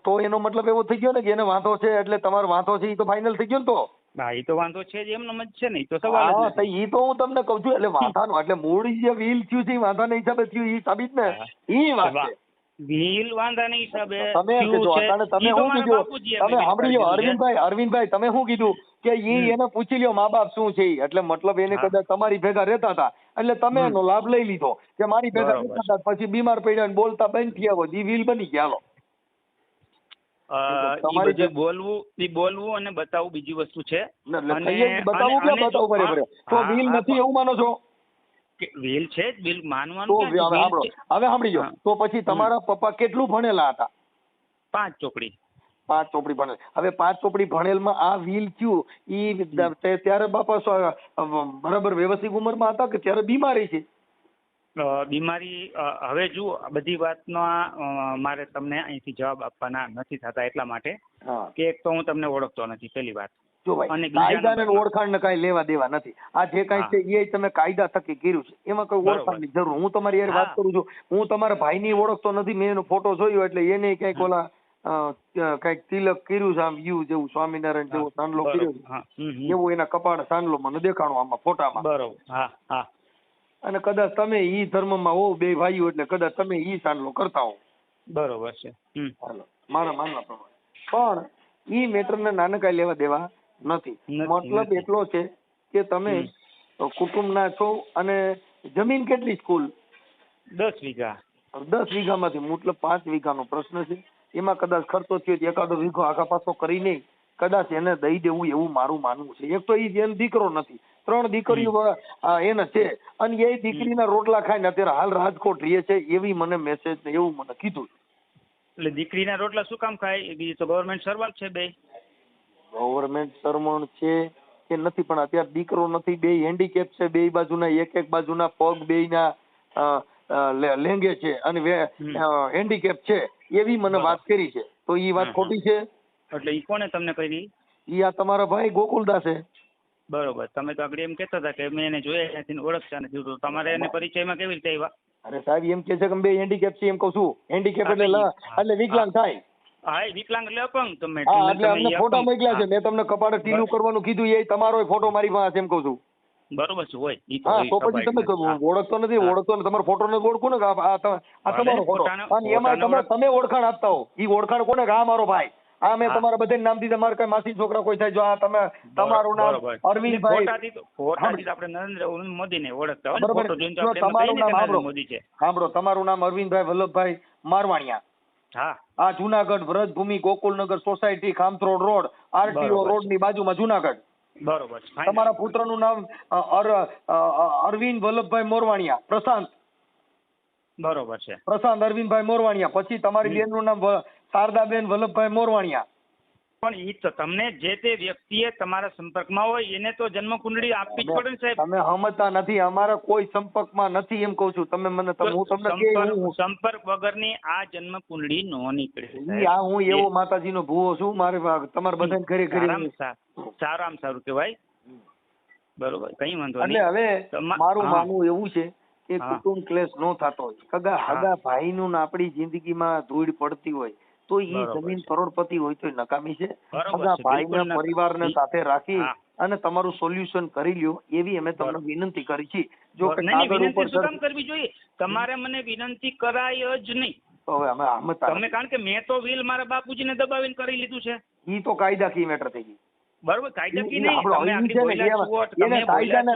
તો એનો મતલબ એવો થઈ ગયો ને કે એને વાંધો છે એટલે તમારો વાંધો છે, ઈ તો ફાઇનલ થઈ ગયો ને. તો હા, ઈ તો વાંધો છે જ, એમનો જ છે ને, ઈ તો સવાલ જ નથી. ઈ તો હું તમને કઉ છું, એટલે વાંધાનો એટલે મૂળ જે વ્હીલ થયું છે વાંધાના હિસાબે થયું, ઈ સાબિત ને ઈ વાત છે. વ્હીલ વાંધાના હિસાબે તમે શું કીધું? તમે સાંભળી લો અરવિંદભાઈ, તમે શું કીધું કે ઈ એને પૂછી લ્યો મા બાપ શું છે, એટલે મતલબ એને કદાચ તમારી ભેગા રહેતા હતા એટલે તમે એનો લાભ લઈ લીધો કે મારી ભેગા રહેતા હતા, પછી બીમાર પડ્યા બોલતા બંધ થયા હોય, ઈ વ્હીલ બની ગયા. તમારે જે બોલવું અને બતાવવું બીજી વસ્તુ છે. બતાવવું ક્યાં બતાવવું પડે? તો વ્હીલ નથી એવું માનો છો? વ્હીલ છે જ, વ્હીલ માનવાનું. હવે સાંભળી જાઓ, તો પછી તમારા પપ્પા કેટલું ભણેલા હતા? 5 ચોપડી. 5 ચોપડી ભણેલ. હવે 5 ચોપડી ભણેલમાં આ વ્હીલ થયું, ઈ ત્યારે બાપા બરાબર વ્યવસ્થિત ઉંમરમાં હતા કે ત્યારે બીમારી છે? બીમારી હવે જુઓ, બધી વાતનો મારે તમને અહીંથી જવાબ આપવાના નથી થતા, એટલા માટે કે એક તો હું તમને ઓળખતો નથી, પહેલી વાત. જો ભાઈ, કાયદાને ઓળખાણ ને કઈ લેવા દેવા નથી. આ જે કઈ છે એ તમે કાયદા થકી કર્યું છે, એમાં કઈ ઓળખાણની જરૂર. હું તમારી યાર વાત કરું છું, હું તમારા ભાઈની ઓળખતો નથી, મેં એનો ફોટો જોયો એટલે એને કઈક ઓલા કઈક તિલક કર્યું છે, આમ યુ જેવું સ્વામિનારાયણ જેવો સાંડલો કર્યો છે એવું એના કપાળ સાંડલો મને દેખાણો આમાં ફોટામાં. બરોબર. અને કદાચ તમે ઈ ધર્મમાં હો, બે ભાઈઓ, એટલે કદાચ તમે ઈ સાંડલો કરતા હો. બરોબર છે, મારા માનવા પ્રમાણે. પણ ઈ મેટર ને નાનકા લેવા દેવા નથી. મતલબ એટલો છે કે તમે કુટુંબના છો અને જમીન કેટલી? સ્કૂલ 10 વીઘા. 10 વીઘામાંથી મતલબ 5 વીઘાનો પ્રશ્ન છે. એમાં કદાચ ખર્ચો થયો એકાદો વીઘો આખા પાછો કરી નહીં કદાચ એને દઈ દેવું એવું મારું માનવું છે. એક તો એનો દીકરો નથી, 3 દીકરીઓ એને છે, અને એ દીકરીના રોટલા ખાઈને અત્યારે હાલ રાજકોટ રહે છે એવી મને મેસેજ ને એવું મને કીધું. એટલે દીકરીના રોટલા શું કામ ખાય? બીજી તો ગવર્મેન્ટ સર્વન્ટ છે બે. ગવર્મેન્ટ સર્વન્ટ છે કે નથી, પણ અત્યારે દીકરો નથી, બે હેન્ડીકેપ છે, બે બાજુના એક બાજુના પગ બેયના લેંગે છે અને હેન્ડીકેપ છે એવી મને વાત કરી છે. તો એ વાત ખોટી છે? એટલે ઈ કોને તમને કરી? ઈ આ તમારા ભાઈ ગોકુલદાસે. બરોબર. તમે તો આગળ એમ કહેતા હતા કે મેં એને જોયા નથી, ઓળખતા નથી, તો તમારે એને પરિચયમાં કેવી રીતે આવ્યા? અરે સાહેબ એમ કે છે કે બે હેન્ડીકેપ છે, એમ કહું છું. હેન્ડીકેપ એટલે વિકલાંગ થાય. હા, એ વિકલાંગ એટલે અપંગ. તમે એટલે અમને ફોટા મોકલ્યા છે, મેં તમને કપાળે ટીલું કરવાનું કીધું, એ તમારો ફોટો મારી પાસે એમ કહું છું. બરોબર છે હોય. હા, તો પછી તમે ઓળખતો નથી, તમારો ફોટો નથી ઓળખું ને, આ તમારો ફોટો, અને એમાં તમે ઓળખાણ આપતા હો. ઈ ઓળખાણ કોને કે આ મારો ભાઈ, આ મેં તમારા બધા નામ થી, તમારા કઈ માસી છોકરા કોઈ થાય, જો આ તમે તમારું નામ અરવિંદભાઈ, આપણે નરેન્દ્ર મોદીને ઓળખતા હોય, બરોબર, તમારું નામ સાંભળો, તમારું નામ અરવિંદભાઈ વલ્લભભાઈ મારવાણિયા. હા, આ જુનાગઢ વ્રજભૂમિ ગોકુલનગર સોસાયટી ખામથરોડ રોડ આરટીઓ રોડ ની બાજુમાં જુનાગઢ. બરોબર. તમારા પુત્રનું નામ અરવિંદ વલ્લભભાઈ મોરવાણિયા, પ્રશાંત. બરોબર છે. પ્રશાંત અરવિંદભાઈ મોરવાણિયા. પછી તમારી બેનનું નામ શારદાબેન વલ્લભભાઈ મોરવાણિયા. પણ ઈ તો તમને જે તે વ્યક્તિએ તમારા સંપર્કમાં હોય એને તો જન્મ કુંડળી આપવી જ પડે ને સાહેબ. તમે સમજતા નથી, અમારા કોઈ સંપર્કમાં નથી એમ કહું છું. તમે મને હું તમને સંપર્ક વગરની આ જન્મ કુંડળી નો નીકળે. હું એવો માતાજીનો ભૂવો છું, મારે તમારે બધા ઘરે ઘરે સારામાં સારું કહેવાય. બરોબર, કઈ વાંધો નહીં. એટલે હવે મારું માનવું એવું છે કે કુટુંબ ક્લેશ નો થતો હોય, હગા ભાઈનું આપણી જિંદગીમાં ધૂળ પડતી હોય તો ઈ જમીન કરોડપતિ હોય તો નકામી છે. હગા ભાઈના પરિવારને સાથે રાખી અને તમારું સોલ્યુશન કરી લ્યો એવી અમે તમને વિનંતી કરી છે. જો કે કાગળ ઉપર શું કામ કરવી જોઈએ? તમારે મને વિનંતી કરાય જ નહીં. હવે અમે તમે, કારણ કે મેં તો વિલ મારા બાપુજીને દબાવીને કરી લીધું છે. ઈ તો કાયદાકીય મેટર થઈ ગઈ. બરોબર, કાયદાકીય નહીં.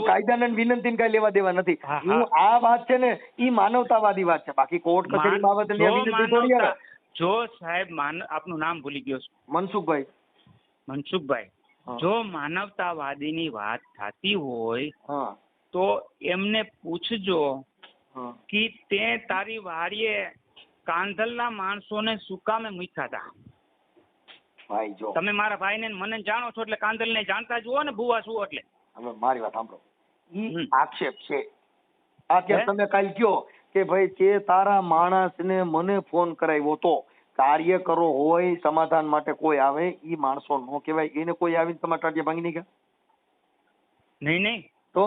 કાયદાને વિનંતી કઈ લેવા દેવા નથી. આ વાત છે ને ઈ માનવતાવાદી વાત છે, બાકી કોર્ટ કચેરીમાં આવે તો વિનંતી થોડી આવે. જો સાહેબ આપનું નામ ભૂલી ગયો છું. મનસુખભાઈ. મનસુખભાઈ, જો માનવતાવાદીની વાત થતી હોય તો એમને પૂછજો કે તે તારી વાડીએ કાંધલના માણસોને શું કામે મૂક્યા હતા. ભાઈ જો તમે મારા ભાઈને મને જાણો છો એટલે કાંધલને જાણતા જ હો ને, ભુવા શું એટલે. હવે મારી વાત સાંભળો, ઈ આક્ષેપ છે. આ કે તમે કાલ કયો કે ભાઈ તે તારા માણસને મને ફોન કરાવ્યો તો, કાર્યકરો હોય સમાધાન માટે કોઈ આવે, ઈ માણસો નો કહેવાય. એને કોઈ આવીને તમારા ટાટિયા ભાંગી નહીં ગયા? નહીં તો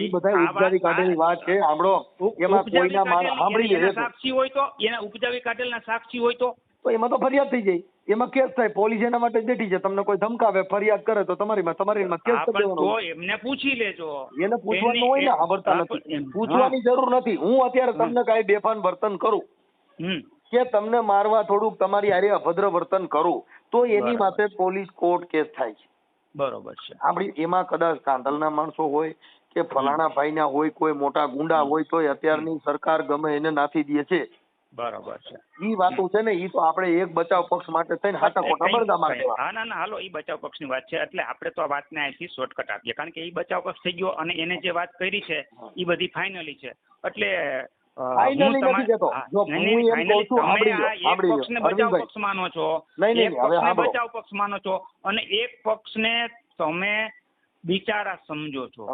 ઈ બધા ઉપજાવી કાઢેલી વાત છે. સાંભળો, એમાં કોઈના સાંભળી લે સાક્ષી હોય તો, એના ઉપજાવી કાઢેલા સાક્ષી હોય તો એમાં તો ફરિયાદ થઈ જાય, એમાં કેસ થાય. પોલીસ એના માટે બેઠી છે. તમને કોઈ ધમકાવે, ફરિયાદ કરે તો તમારી કેસ કરી દેવાનો. એમને પૂછી લેજો. એને પૂછવાનું હોય ને, સાંભળતા નથી. પૂછવાની જરૂર નથી. હું અત્યારે તમને કઈ બેફાન વર્તન કરું કે તમને મારવા થોડુંક તમારી હારે અભદ્ર વર્તન કરું તો એની માટે પોલીસ કોર્ટ કેસ થાય છે. બરોબર છે. આપડી એમાં કદાચ કાંધલના માણસો હોય કે ફલાણા ભાઈના હોય, કોઈ મોટા ગુંડા હોય તો અત્યારની સરકાર ગમે એને નાથી દે છે. બરોબર છે. ઈ વાતો છે ને, ઈ તો આપણે એક બચાવ પક્ષ માટે થઈને હાટા ખોટા બળગા મારી દેવા. હા, ના હાલો, ઈ બચાવ પક્ષની વાત છે એટલે આપણે તો આ વાતને અહીંથી શોર્ટકટ આપીએ, કારણ કે ઈ બચાવ પક્ષ થઈ ગયો અને એને જે વાત કરી છે ઈ બધી ફાઇનલી છે. એટલે ફાઇનલી નથી કેતો. જો હું એમ કહું છું, સાંભળી લો, બચાવ પક્ષ માનો છો, એક પક્ષને બચાવ પક્ષ માનો છો અને એક પક્ષને તમે બિચારા સમજો છો.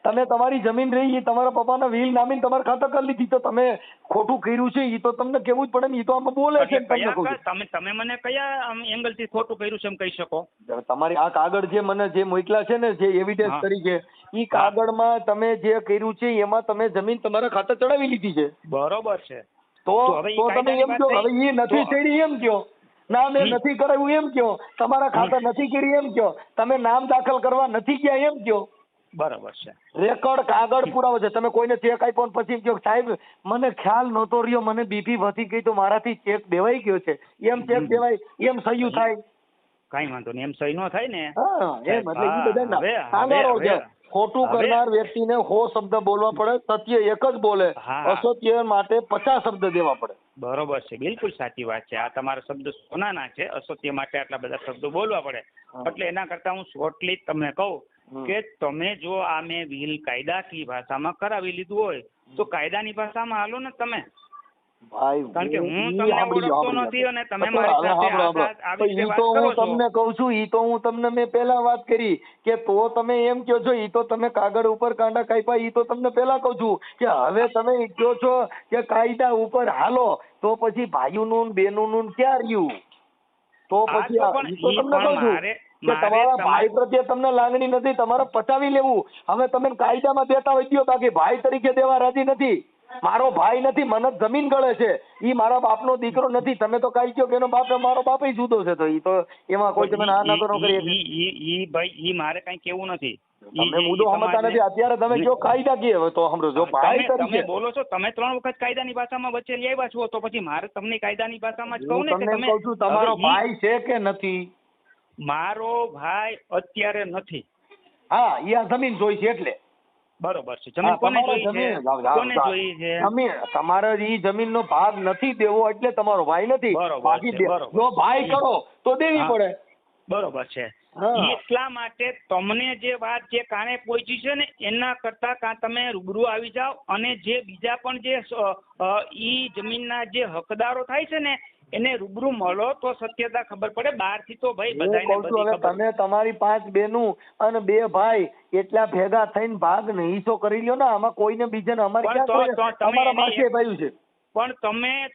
તમે તમારી જમીન રહી, તમારા પપ્પાના વિલ નામીને તમારા ખાતા કરી લીધી, તો તમે ખોટું કર્યું છે એ તો તમને કેવું જ પડે ને. એ તો આમાં બોલે છે. તમે મને કયા એંગલ થી ખોટું કર્યું છે એમ કહી શકો? તમારી આ કાગળ જે મને જે મોકલા છે ને, જે એવિડન્સ તરીકે, ઈ કાગળમાં તમે જે કર્યું છે એમાં તમે જમીન તમારા ખાતે ચડાવી લીધી છે. બરોબર છે. તો તમે એમ કહો, હવે એ નથી ચડી એમ કહો, ના મેં નથી કરાવ્યું એમ કહો, તમારા ખાતા નથી કરી એમ કહો, તમે નામ દાખલ કરવા નથી ગયા એમ કહો. બરાબર છે. રેકોર્ડ કાગળ પુરાવો છે. તમે કોઈને ચેક આપ્યો પછી કહો સાહેબ મને ખ્યાલ નહોતો રહ્યો, મને બીપી વધી ગઈ તો મારાથી ચેક દેવાઈ ગયો છે, એમ ચેક દેવાય, એમ સહી થાય? કઈ વાંધો નહીં, એમ સહી ન થાય ને. ખોટું હવે- કરનાર વ્યક્તિને 100 શબ્દ બોલવા પડે, સત્ય એક જ બોલે, હા. અસત્ય માટે 50 શબ્દ દેવા પડે. બરોબર છે, બિલકુલ સાચી વાત છે. આ તમારા શબ્દ સોનાના છે. અસત્ય માટે આટલા બધા શબ્દો બોલવા પડે. એટલે એના કરતા હું શોર્ટલી તમને કહું કે તમે જો આ મેં વિલ કાયદાકીય ભાષામાં કરાવી લીધું હોય તો કાયદાની ભાષામાં હાલો ને તમે. ભાઈ કારણ કે હું ઈ તમને સાંભળી લો, ઓળખતો સાંભળી લો. નથી અને તમે તો મારી હવે સાથે સાંભળો, આ સાંભળો. રીતે ઈ વાત તો કરો હું છો. તમને કહું છું, ઈ તો હું તમને મેં પહેલા વાત કરી કે તો તમે એમ કહો છો, ઈ તો તમે કાગળ ઉપર કાંડા કાપ્યા, ઈ તો તમને પહેલા કહું છું કે હવે તમે કહો છો કે કાયદા ઉપર હાલો, તો પછી ભાઈઓનું ને બહેનોનું ને ક્યાં રહ્યું? તો હા, પછી તો ઈ પણ તો ઈ તમને પણ કહું છું મારે કે તમારા તમારે ભાઈ પ્રત્યે તમને લાગણી નથી, તમારે પચાવી લેવું. હવે તમે કાયદામાં દેતા હોય દ્યો, બાકી ભાઈ તરીકે દેવા રાજી નથી. મારો ભાઈ નથી, મને જ જમીન ગળે છે, ઈ મારા બાપનો દીકરો નથી. તમે તો કાઈ કહો કે એનો બાપ મારો બાપ જુદો છે, તો ઈ તો એમાં કોઈ તમે ના તો ન કરી શકે. ઈ ભાઈ ઈ મારે કઈ કેવું નથી. તમે મુદ્દો સમજતા નથી. અત્યારે તમે કયો કાયદા કે હવે તો સાંભળો, જો ભાઈ તમે તરીકે બોલો છો, તમે 3 વખત કાયદાની ભાષામાં વચ્ચે લઈ આવ્યા છો, તો પછી મારે તમને કાયદાની ભાષામાં જ કહું હું ને કે તમને તમે કહું છું, તમારો હવે ઈ ભાઈ છે કે નથી? મારો ભાઈ અત્યારે નથી. હા, ઈ આ જમીન જોઈ છે એટલે. બરોબર છે. જમીન કોને જોઈ છે? કોને જોઈ છે? તમારે ઈ જમીનનો ભાગ નથી દેવો એટલે તમારો ભાઈ નથી. બરોબર બાકી છે, બરોબર. જો ભાઈ કરો તો દેવી હા. પડે. બરોબર છે. હા. એટલા માટે તમને જે વાત જે કાને પહોંચી છે ને એના કરતા કાં તમે રૂબરૂ આવી જાઓ અને જે બીજા પણ જે ઈ જમીનના જે હકદારો થાય છે ને એને રૂબરૂ મળો તો સત્યતા ખબર પડે. બહારથી તો ભાઈ હું બધાને કહું છું, બધી હવે ખબર. તમે તમારી 5 બહેનું અને 2 ભાઈ એટલા ભેગા થઈને ભાગ ને હિસ્સો કરી લ્યો ને. આમાં કોઈને બીજાને અમારે પણ ક્યાં તો તમે અમારા એની પાસે ભાઈ છે. પણ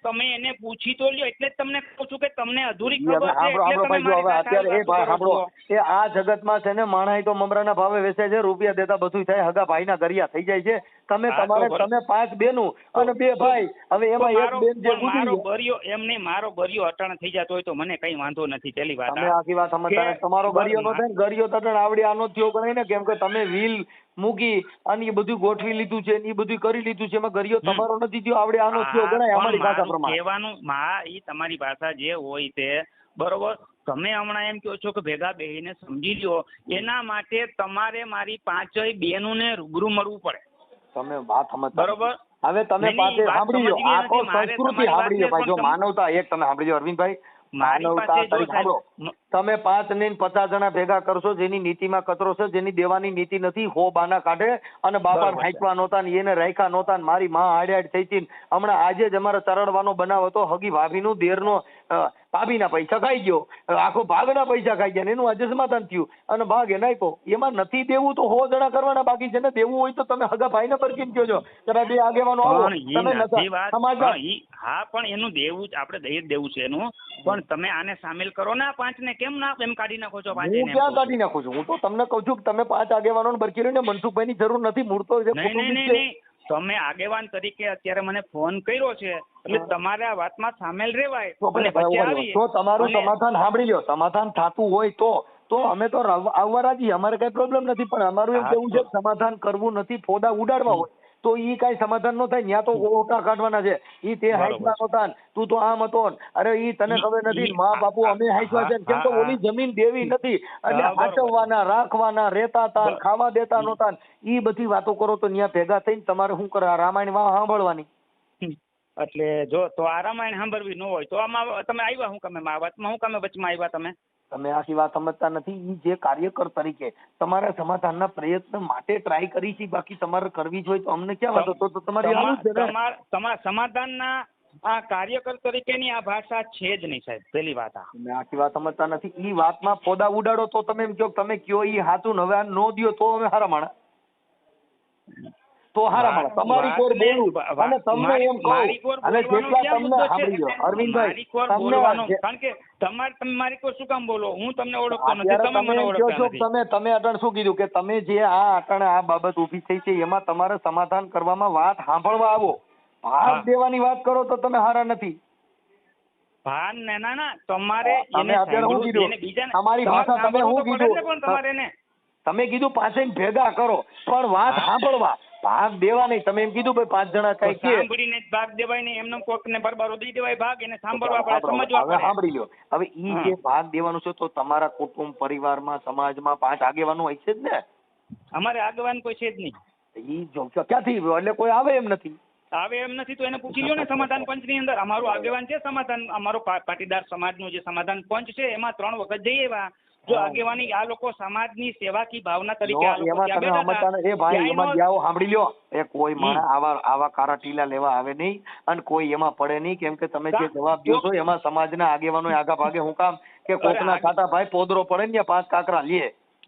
તમે એને પૂછી તો લ્યો. એટલે જ તમને કહું છું કે તમને અધૂરી ઈ હવે ખબર છે સાંભળો, એટલે સાંભળો તમે ભાઈ, જો મારી હવે સાથે અત્યારે એ આવી ભાઈ વાતો કરો સાંભળો, છો. એ આ જગતમાં છે ને માણસ તો મમરાના ભાવે વેચે છે, રૂપિયા દેતા બધું થાય, હગા ભાઈના ગરિયા થઈ જાય છે. તમે હા, તો તમારે ભલે. તમે 5 બહેનું અને 2 ભાઈ, હવે એમાં એક બેન જે પણ મારો ગુજરી બરિયો એમ નહીં, મારો બરિયો અટાણ થઈ જતો હોય તો મને કઈ વાંધો નથી. પેલી વાત તમે આખી વાત સમજતા નથી. તમારો ગરિયો નો થાય ને, ગરિયો તટણ આવડે આનો થયો ગણાય ને, કેમ કે તમે વ્હીલ મૂકી અને એ બધું ગોઠવી લીધું છે ને એ બધું કરી લીધું છે, એમાં ગરિયો તમારો નથી થયો, આવડે આનો થયો ગણાય અમારી ભાષા પ્રમાણે. કહેવાનું ઈ તમારી ભાષા જે હોય તે બરોબર. તમે હમણાં એમ કહો છો કે ભેગા બેહીને સમજી લ્યો, એના માટે તમારે મારી 5 બહેનોને રૂબરૂ મળવું પડે. તમે વાત સમજતા બરોબર. હવે તમે નહીં, પાસે વાત સાંભળી લો, સમજવી આ તો નથી. મારે સંસ્કૃતિ તમારી સાંભળી લો વાતને ભાઈ. જો પણ માનવતા એક તમે સાંભળી લો અરવિંદભાઈ, મારી માનવતા પાસે જો તરીકે સાંભળો. તમે 5 ને 50 જણા ભેગા કરશો, જેની નીતિમાં કચરો છે, જેની દેવાની નીતિ નથી, હો બાના કાઢે અને બાપા બરોબર છે. હાંચવા નહોતા ને એને રાખ્યા નહોતા ને મારી માં હાડ થઈ હતી. હમણાં આજે જ અમારે ચરડવાનો બનાવ હતો, હગી ભાભીનું દેરનો ભાભીના પૈસા ખાઈ ગયો, આખો ભાગના પૈસા ખાઈ ગયા ને એનું આજે સમાધાન થયું અને ભાગ એને આપ્યો. એમાં નથી દેવું તો 100 જણા કરવાના, બાકી જેને દેવું હોય તો તમે હગા ભાઈને પરકીને કહો છો કે ભાઈ 2 આગેવાનો આવો. પણ ઈ તમે નથી વાત. સમાજમાં પણ ઈ હા, પણ એનું દેવું આપણે દઈ જ દેવું છે એનું. પણ તમે આને સામેલ કરો ને, આ 5 ને કેમ ના એમ કાઢી નાખો છો? 5 હું ક્યાં કાઢી નાખું છું? હું તો તમને કહું છું કે તમે 5 આગેવાનોને બરકી લઈને મનસુખભાઈની જરૂર નથી. મૂળ તો જે કુટુંબિક છે. તમે આગેવાન તરીકે અત્યારે મને ફોન કર્યો છે એટલે તમારે આ વાતમાં સામેલ રહેવાય. અને પછી આવી તો તમારું અને- સમાધાન સાંભળી લો. સમાધાન થતું હોય તો અમે તો આવવા રાજી, અમારે કઈ પ્રોબ્લેમ નથી. પણ અમારું એમ હા, કેવું છે કે સમાધાન કરવું નથી, ફોદા ઉડાડવા હોય તો ઈ કઈ સમાધાન ન થાય. ત્યાં તો ઓટા કાઢવાના છે. ઈ તે હાઈટમાં નહોતા ને, તું તો આમ હતો ને, અરે ઈ તને ખબર નથી, મા બાપુ અમે હાઈટવા છે, કેમ તો ઓલી જમીન દેવી નથી એટલે સાચવવાના, રાખવાના, રહેતા હતા, ખાવા દેતા નહોતા. ઈ બધી વાતો કરો તો ત્યાં ભેગા થઈને તમારે શું કરે? રામાયણ માં સાંભળવાની. એટલે જો તો આ રામાયણ સાંભળવી ન હોય તો આમાં તમે આવ્યા હું કામે? આ વાતમાં હું કામે વચમાં આવ્યા તમે? તમે આખી વાત સમજતા નથી. ઈ જે કાર્યકર તરીકે તમારા સમાધાનના પ્રયત્ન માટે ટ્રાય કરી છે, બાકી તમારે કરવી જ હોય તો અમને ક્યાં વાંધો? તો તમારી આવું જ છે ને. તમારા સમાધાનના આ કાર્યકર તરીકેની આ ભાષા છે જ નહીં સાહેબ. પેલી વાત આ તમે આખી વાત સમજતા નથી. ઈ વાતમાં ફોદા ઉડાડો તો તમે એમ કહો તમે કયો ઈ હાચું ને હવે આ નો દ્યો તો અમે હારા માણા. તો હારા માણા તમારી કોર બોલું અને તમને એમ કહું અને જેટલા તમને સાંભળી લો અરવિંદભાઈ, તમને કારણ કે તમે મારી કોર શું કામ બોલો? હું તમને ઓળખતો નથી, તમે મને ઓળખતા નથી. તમે અટણ શું કીધું કે તમે જે આ અટણ આ બાબત ઊભી થઈ છે એમાં તમારે સમાધાન કરવામાં વાત સાંભળવા આવો, ભાગ દેવાની વાત કરો તો તમે હારા નથી. ભાન ને ના તમારે તમે અત્યારે શું કીધું? તમારી ભાષા તમે શું કીધું? પણ તમારે ને તમે કીધું 5 ભેગા કરો પણ વાત સાંભળવા, ભાગ દેવા નહીં. તમે એમ કીધું ભાઈ 5 જણા કઈ કે સાંભળીને ભાગ દેવાય નહીં, એમને કોકને બરબારો દઈ દેવાય ભાગ, એને સાંભળવા પડે, સમજવા હવે પડે. સાંભળી લો. હવે ઈ જે ભાગ દેવાનું છે તો તમારા કુટુંબ પરિવારમાં સમાજમાં 5 આગેવાનો હોય છે જ ને. અમારે આગેવાન કોઈ છે જ નહીં. ઈ જો ક્યાંથી એટલે કોઈ આવે એમ નથી. આવે એમ નથી તો એને પૂછી લ્યો ને સમાધાન પંચની અંદર. અમારું આગેવાન છે સમાધાન, અમારો પાટીદાર સમાજનો જે સમાધાન પંચ છે એમાં 3 વખત જઈએ એવા. જો આગેવાની આ લોકો સમાજની સેવાકી ભાવના તરીકે આ લોકો ત્યાં બેઠા હતા. એ ભાઈ એમાં જાઓ સાંભળી લ્યો, એ કોઈ માણસ આવા કારા ટીલા લેવા આવે નહીં અને કોઈ એમાં પડે નહીં, કેમ કે તમે જે જવાબ દો છો એમાં સમાજના આગેવાનો આગા ભાગે હું કામ કે કોકના ખાતા ભાઈ પોદરો પડે ને 5 કાકરા લે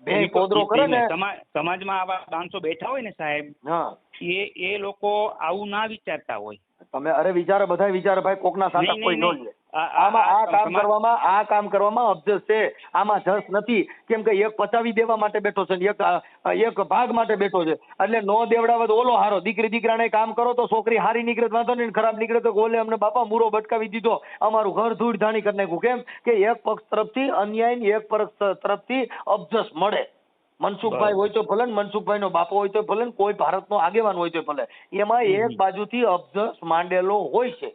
બે પોદરો કરે ને. સમાજમાં આવા 500 બેઠા હોય ને સાહેબ, એ લોકો આવું ના વિચારતા હોય. તમે અરે વિચારો, બધા વિચારો ભાઈ કોકના સાતા કોઈ ન લે. આમાં આ કામ કરવામાં અબજસ છે, આમાં જસ નથી. કેમ કે એક પચાવી દેવા માટે બેઠો છે, એક ભાગ માટે બેઠો છે. એટલે નો દેવડાવે તો ઓલો હારો. દીકરાને કામ કરો તો છોકરી હારી નીકળે વાંધો નહીં, ખરાબ નીકળે તો ઓલે અમને બાપા મૂરો ભટકાવી દીધો, અમારું ઘર ધૂળ ધાણી કરી નાખ્યું. કેમ કે એક પક્ષ તરફથી અન્યાય ને એક પક્ષ તરફથી અબજસ મળે. મનસુખભાઈ હોય તો ભલે, મનસુખભાઈ નો બાપો હોય તો ભલે, કોઈ ભારતનો આગેવાન હોય તો ભલે, એમાં એક બાજુથી અબજસ માંડેલો હોય છે.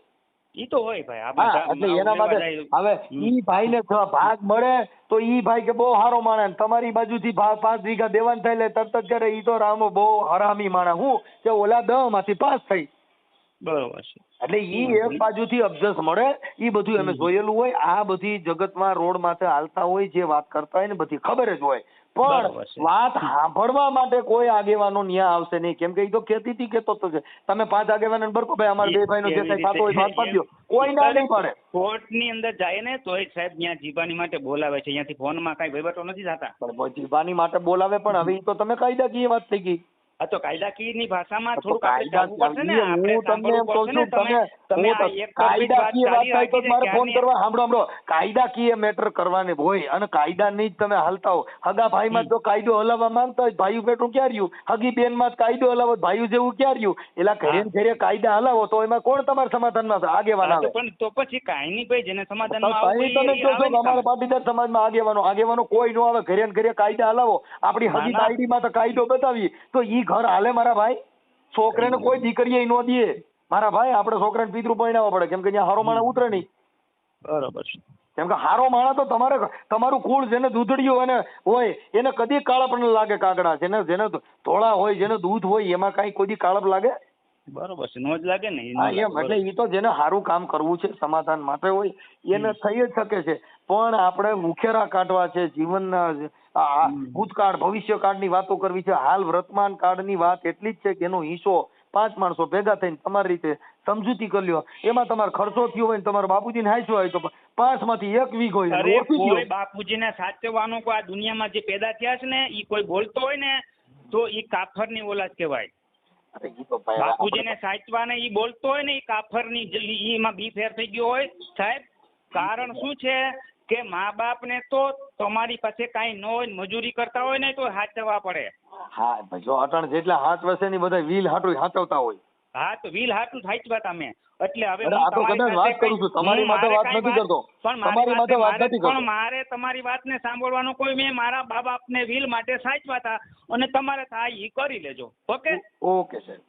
ઈ તો હોય ભાઈ. એટલે એના માટે હવે ઈ ભાઈ ને ભાગ મળે તો ઈ ભાઈ કે બહુ સારો માણસ, તમારી બાજુથી 5 વીઘા દેવાન થાય એટલે તરત કરે ઈ તો રામો બહુ હરામી માણસ. હું કે ઓલા 10 માંથી 5 થઈ. બરોબર છે. એટલે ઈ એક બાજુથી અબજસ મળે. ઈ બધું અમે જોયેલું હોય. આ બધી જગતમાં રોડ માથે હાલતા હોય, જે વાત કરતા હોય ને બધી ખબર જ હોય. પણ વાત સાંભળવા માટે કોઈ આગેવાનો ન્યા આવશે નહીં. કેમ કે ઈ તો ખેતીથી કેતો તો છે, તમે 5 આગેવાનો બરકો ભાઈ અમારા 2 ભાઈનો જે કઈ થતો હોય ભાગ પાડ્યો, કોઈ ના નહીં પાડે. કોર્ટ ની અંદર જાય ને તોય સાહેબ ત્યાં જીબાની માટે બોલાવે છે, અહીંયાથી ફોનમાં કઈ વહીવટો નથી થતા. પણ જીબાની માટે બોલાવે, પણ હવે ઈ તો તમે કાયદાકીય વાત થઈ ગઈ. આ તો કાયદાકીયની ભાષામાં થોડુંક આપણે જાણવું પડશે ને. આપણે સાંભળવું પડશે ને. તમે આ એક કાયદાકીય વાત થાય તો મારે ફોન કરવા. સાંભળો, કાયદાકીય મેટર કરવાની હોય અને કાયદાની જ તમે હાલતા હો. હગા ભાઈમાં જો કાયદો હલાવવા માંગતા હોય, ભાઈ બેટું ક્યાં રહ્યું? હગી બેનમાં જ કાયદો હલાવો, ભાઈ જેવું ક્યાં રહ્યું? એલા ઘરે ઘરે કાયદા હલાવો તો એમાં કોણ તમારા સમાધાનમાં આગેવાન આવે? પણ તો પછી કાંઈ નહીં ભાઈ, જેને સમાધાનમાં તમે કહો છો અમારા પાટીદાર સમાજમાં આગેવાનો કોઈ ન આવે. ઘરે ઘરે કાયદા હલાવો. આપણી હગી આઈડીમાં તો કાયદો બતાવી તો ઈ ઘર હાલે મારા ભાઈ. છોકરાને કોઈ દીકરીએ ન દે મારા ભાઈ. આપણે છોકરાને પિતૃ પરિણાવવા પડે, કેમ કે ત્યાં હારો માણસ ઉતરે નહીં. બરોબર છે. કેમ કે હારો માણસ તો તમારું કુળ જેને દૂધડિયું હોય એને કદી કાળપ ન લાગે. કાગડા જેને ધોળા હોય, જેને દૂધ હોય, એમાં કઈ કોઈ કાળપ લાગે? બરોબર છે, નો જ લાગે ને. એમ એટલે એ તો જેને સારું કામ કરવું છે, સમાધાન માટે હોય, એને થઈ જ શકે છે. પણ આપણે મુખેરા કાઢવા છે, જીવનના ભૂતકાળ ભવિષ્યકાળની વાતો કરવી છે. હાલ વર્તમાન કાળની વાત એટલી જ છે કે એનો હિસ્સો 5 માણસો ભેગા થઈને તમારી રીતે સમજૂતી કરી લ્યો. એમાં તમારો ખર્ચો થયો હોય ને તમારા બાપુજીને હાંચ્યો હોય તો 5 માંથી 1 વીઘો હોય. કોઈ બાપુજીને સાચવવાનો કોઈ આ દુનિયામાં જે પેદા થયા છે ને, ઈ કોઈ બોલતો હોય ને તો ઈ કાફરની ઓલાદ કહેવાય. બાપુજીને સાચવા ને ઈ બોલતો હોય ને, ઈ કાફરની એમાં બી ફેર થઈ ગયો હોય સાહેબ. કારણ શું છે કે મા બાપ ને તો તમારી પાસે કઈ ન હોય, મજૂરી કરતા હોય ને તો સાચવવા પડે. હા, જો અટણ જેટલા 7 વર્ષની બધા વીલ હાટું સાચવતા હોય. હા, તો વીલ હાટું સાચવા તમે. એટલે હવે આ તો કદાચ વાત કરું છું, તમારી માટે વાત નથી કરતો. તમારી માટે વાત નથી કરતો. પણ મારે તમારી વાતને સાંભળવાનો કોઈ, મેં મારા બા બાપને વીલ માટે સાચવા હતા અને તમારે થાય ઈ કરી લેજો. ઓકે ઓકે સાહેબ.